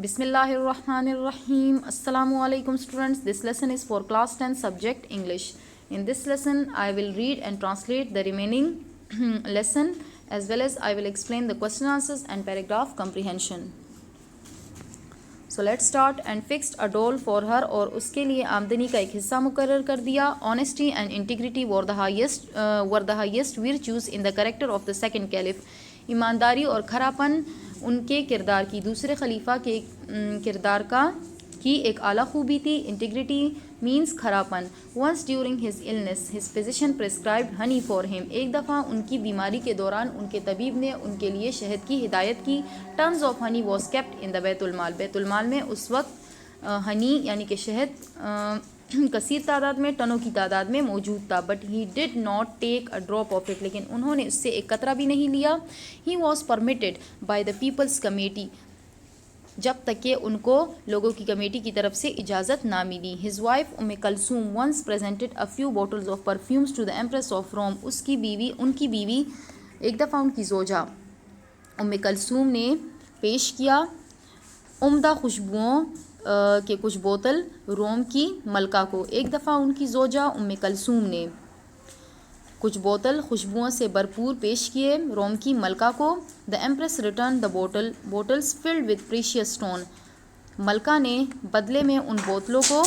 Bismillahirrahmanirrahim. Assalamu alaikum students. This lesson is for class 10 subject English. In this lesson I will read and translate the remaining lesson as well as I will explain the question answers and paragraph comprehension. So let's start. And fixed a dole for her, اور اس کے لیے آمدنی کا ایک حصہ مقرر کر دیا. Honesty and integrity were the highest virtues in the character of the second caliph. ایمانداری اور کھراپن ان کے کردار کی دوسرے خلیفہ کے کردار کی ایک اعلیٰ خوبی تھی. انٹیگریٹی مینس کھراپن. once during his illness his physician prescribed honey for him. ایک دفعہ ان کی بیماری کے دوران ان کے طبیب نے ان کے لیے شہد کی ہدایت کی. tons of honey was kept in the بیت المال. بیت المال میں اس وقت ہنی یعنی کہ شہد کثیر تعداد میں ٹنوں کی تعداد میں موجود تھا. But he did not take a drop of it. لیکن انہوں نے اس سے ایک قطرہ بھی نہیں لیا. He was permitted by the people's committee. جب تک کہ ان کو لوگوں کی کمیٹی کی طرف سے اجازت نہ ملی. His wife Umm Kulthum once presented a few bottles of perfumes to the empress of Rome. ان کی بیوی ایک دفعہ ان کی زوجہ ام کلثوم نے پیش کیا عمدہ خوشبوؤں کے کچھ بوتل روم کی ملکہ کو. ایک دفعہ ان کی زوجہ ام کلثوم نے کچھ بوتل خوشبوؤں سے بھرپور پیش کیے روم کی ملکہ کو. The empress return the bottles filled with precious stone. ملکہ نے بدلے میں ان بوتلوں کو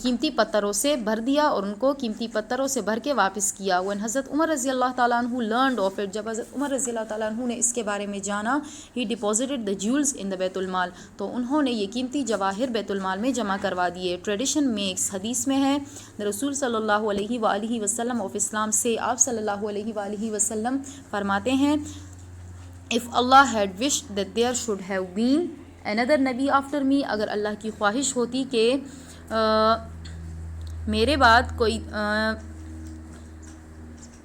قیمتی پتھروں سے بھر دیا اور ان کو قیمتی پتھروں سے بھر کے واپس کیا. when حضرت عمر رضی اللہ تعالیٰ عنہ learned of it. جب حضرت عمر رضی اللہ تعالیٰ عنہ نے اس کے بارے میں جانا. he deposited the jewels in the بیت المال. تو انہوں نے یہ قیمتی جواہر بیت المال میں جمع کروا دیے. tradition makes حدیث میں ہے رسول صلی اللہ علیہ وآلہ وسلم of اسلام سے آپ صلی اللہ علیہ وآلہ وسلم فرماتے ہیں if Allah had wished that there should have been another نبی after me. اگر اللہ کی خواہش ہوتی کہ میرے بعد کوئی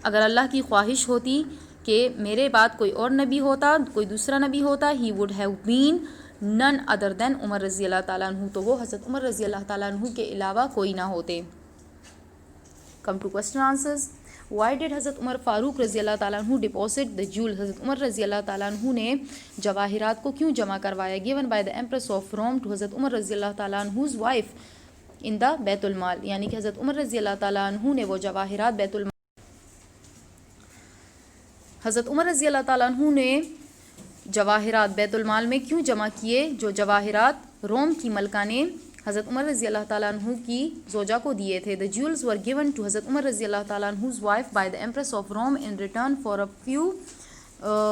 اگر اللہ کی خواہش ہوتی کہ میرے بعد کوئی اور نبی ہوتا کوئی دوسرا نبی ہوتا he would have been none other than عمر رضی اللہ تعالیٰ عنہ. تو وہ حضرت عمر رضی اللہ تعالیٰ عنہ کے علاوہ کوئی نہ ہوتے. come to question answers. why did حضرت عمر فاروق رضی اللہ تعالیٰ عنہ deposit the jewel. حضرت عمر رضی اللہ تعالیٰ عنہ نے جواہرات کو کیوں جمع کروایا. given by the empress of Rome to حضرت عمر رضی اللہ تعالیٰ عنہ's wife in the بیت المال. یعنی کہ حضرت عمر رضی اللہ تعالیٰ عنہ نے وہ جواہرات حضرت عمر رضی اللہ تعالیٰ عنہ نے جواہرات بیت المال میں کیوں جمع کیے جو جواہرات روم کی ملکہ نے حضرت عمر رضی اللہ تعالیٰ عنہ کی زوجہ کو دیے تھے. the jewels were given to حضرت عمر رضی اللہ تعالیٰ عنہ's wife by the empress of Rome in return for a few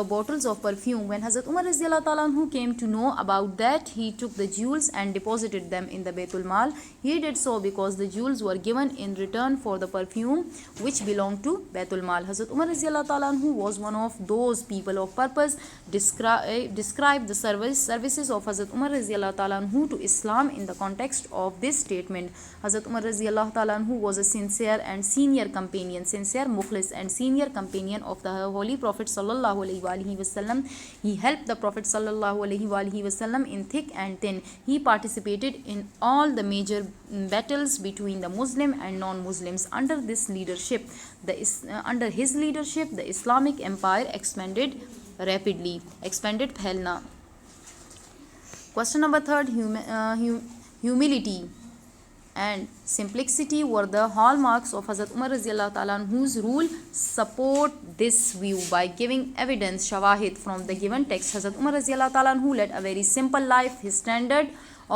bottles of perfume. when حضرت عمر رضی اللہ تعالیٰ عنہ came to know about that he took the jewels and deposited them in the بیت المال. he did so because the jewels were given in return for the perfume which belonged to بیت المال. حضرت عمر رضی اللہ تعالیٰ عنہ was one of those people of purpose. describe the services of حضرت عمر رضی اللہ تعالیٰ عنہ to Islam in the context of this statement. حضرت عمر رضی اللہ تعالیٰ عنہ was a sincere and senior companion. sincere مخلص and senior companion of the holy prophet صلی اللہ علیہ وآلہ وسلم. he helped the prophet صلی اللہ علیہ وآلہ وسلم in thick and thin. he participated in all the major battles between the Muslim and non-Muslims. under his leadership the Islamic empire expanded rapidly. expanded پھیلنا. question number 3. humility and simplicity were the hallmarks of Hazrat Umar رضی اللہ تعالیٰ عنہ's rule. support this view by giving evidence shawahid from the given text. حضرت عمر رضی اللہ تعالیٰ عنہ led a very simple life. his standard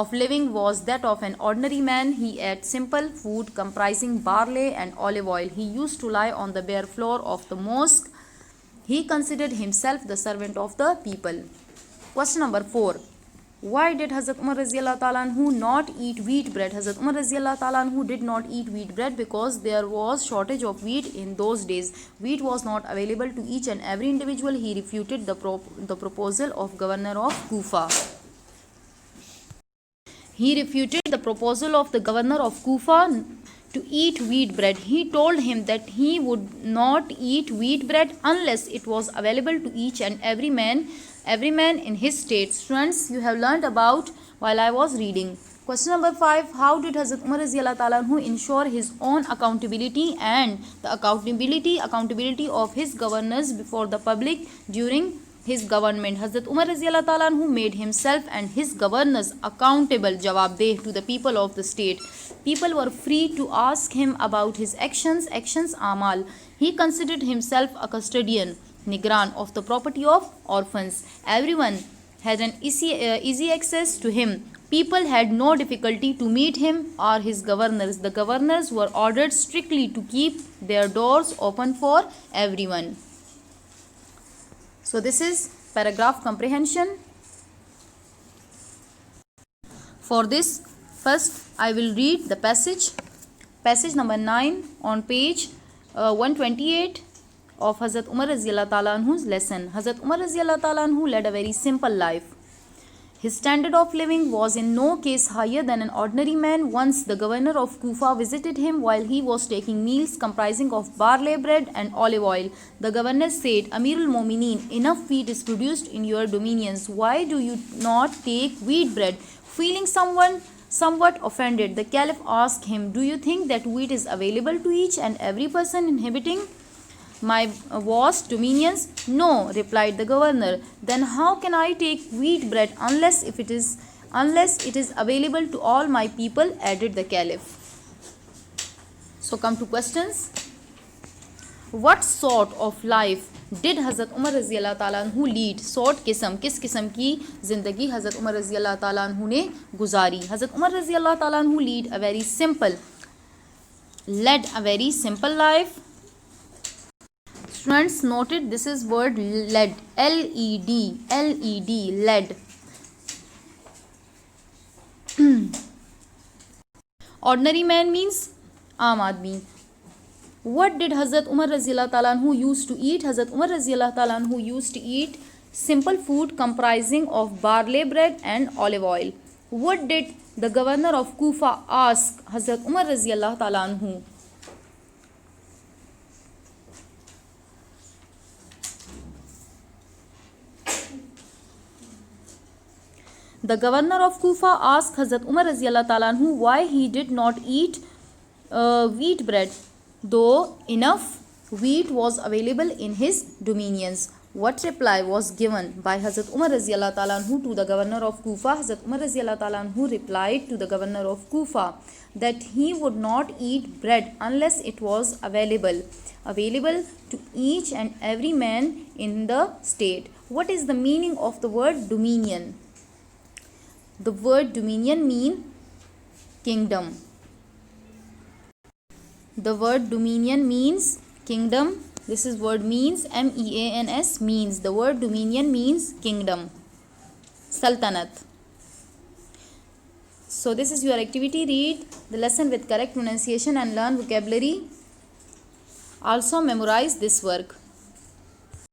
of living was that of an ordinary man. he ate simple food comprising barley and olive oil. he used to lie on the bare floor of the mosque. he considered himself the servant of the people. question number 4. why did حضرت عمر رضی اللہ تعالیٰ عنہ not eat wheat bread. حضرت عمر رضی اللہ تعالیٰ عنہ did not eat wheat bread because there was shortage of wheat in those days. wheat was not available to each and every individual. he refuted the proposal of governor of Kufa. he refuted the proposal of the governor of Kufa to eat wheat bread. he told him that he would not eat wheat bread unless it was available to each and every man in his state. Students, you have learned about while I was reading. question number 5. how did Hazrat Umar رضی اللہ تعالیٰ عنہ ensure his own accountability and the accountability of his governors before the public during his government. Hazrat Umar Raziallahu Ta'ala anhu made himself and his governors accountable, jawabdeh, to the people of the state. People were free to ask him about his actions amal. He considered himself a custodian, nigran, of the property of orphans. Everyone had an easy access to him. People had no difficulty to meet him or his governors. The governors were ordered strictly to keep their doors open for everyone. So this is paragraph comprehension. For this, first I will read the passage. Passage number 9 on page 128 of Hazrat Umar Raziallahu Ta'ala anhu's lesson. Hazrat Umar Raziallahu Ta'ala anhu led a very simple life. His standard of living was in no case higher than an ordinary man. Once the governor of Kufa visited him while he was taking meals comprising of barley bread and olive oil. The governor said, Amirul Mu'mineen, enough wheat is produced in your dominions. Why do you not take wheat bread? Feeling somewhat offended, the caliph asked him, do you think that wheat is available to each and every person inhabiting my vast dominions? No, replied the governor. Then how can I take wheat bread unless it is available to all my people? Added the caliph. So come to questions. What sort of life did Hazrat Umar Raziallahu Ta'ala anhu lead? Sort किस्म, किस किस्म की ज़िंदगी हज़रत उमर रज़ियल्लाहु ताला अन्हु ने गुजारी? हज़रत उमर रज़ियल्लाहु ताला अन्हु led a very simple life. Students noted, this is word led, L-E-D, led. Ordinary man means aam aadmi. What did Hazrat Umar Raziallahu Ta'ala anhu used to eat? Hazrat Umar Raziallahu Ta'ala anhu used to eat simple food comprising of barley bread and olive oil. What did the governor of Kufa ask Hazrat Umar Raziallahu Ta'ala anhu? The governor of Kufa asked Hazrat Umar Raziallahu Ta'ala anhu why he did not eat wheat bread, though enough wheat was available in his dominions. What reply was given by Hazrat Umar Raziallahu Ta'ala anhu to the governor of Kufa? Hazrat Umar Raziallahu Ta'ala anhu replied to the governor of Kufa that he would not eat bread unless it was available to each and every man in the state. What is the meaning of the word dominion? The word dominion means kingdom. The word dominion means kingdom. This is word means, M-E-A-N-S, means. The word dominion means kingdom, sultanate. So this is your activity. Read the lesson with correct pronunciation and learn vocabulary. Also memorize this work.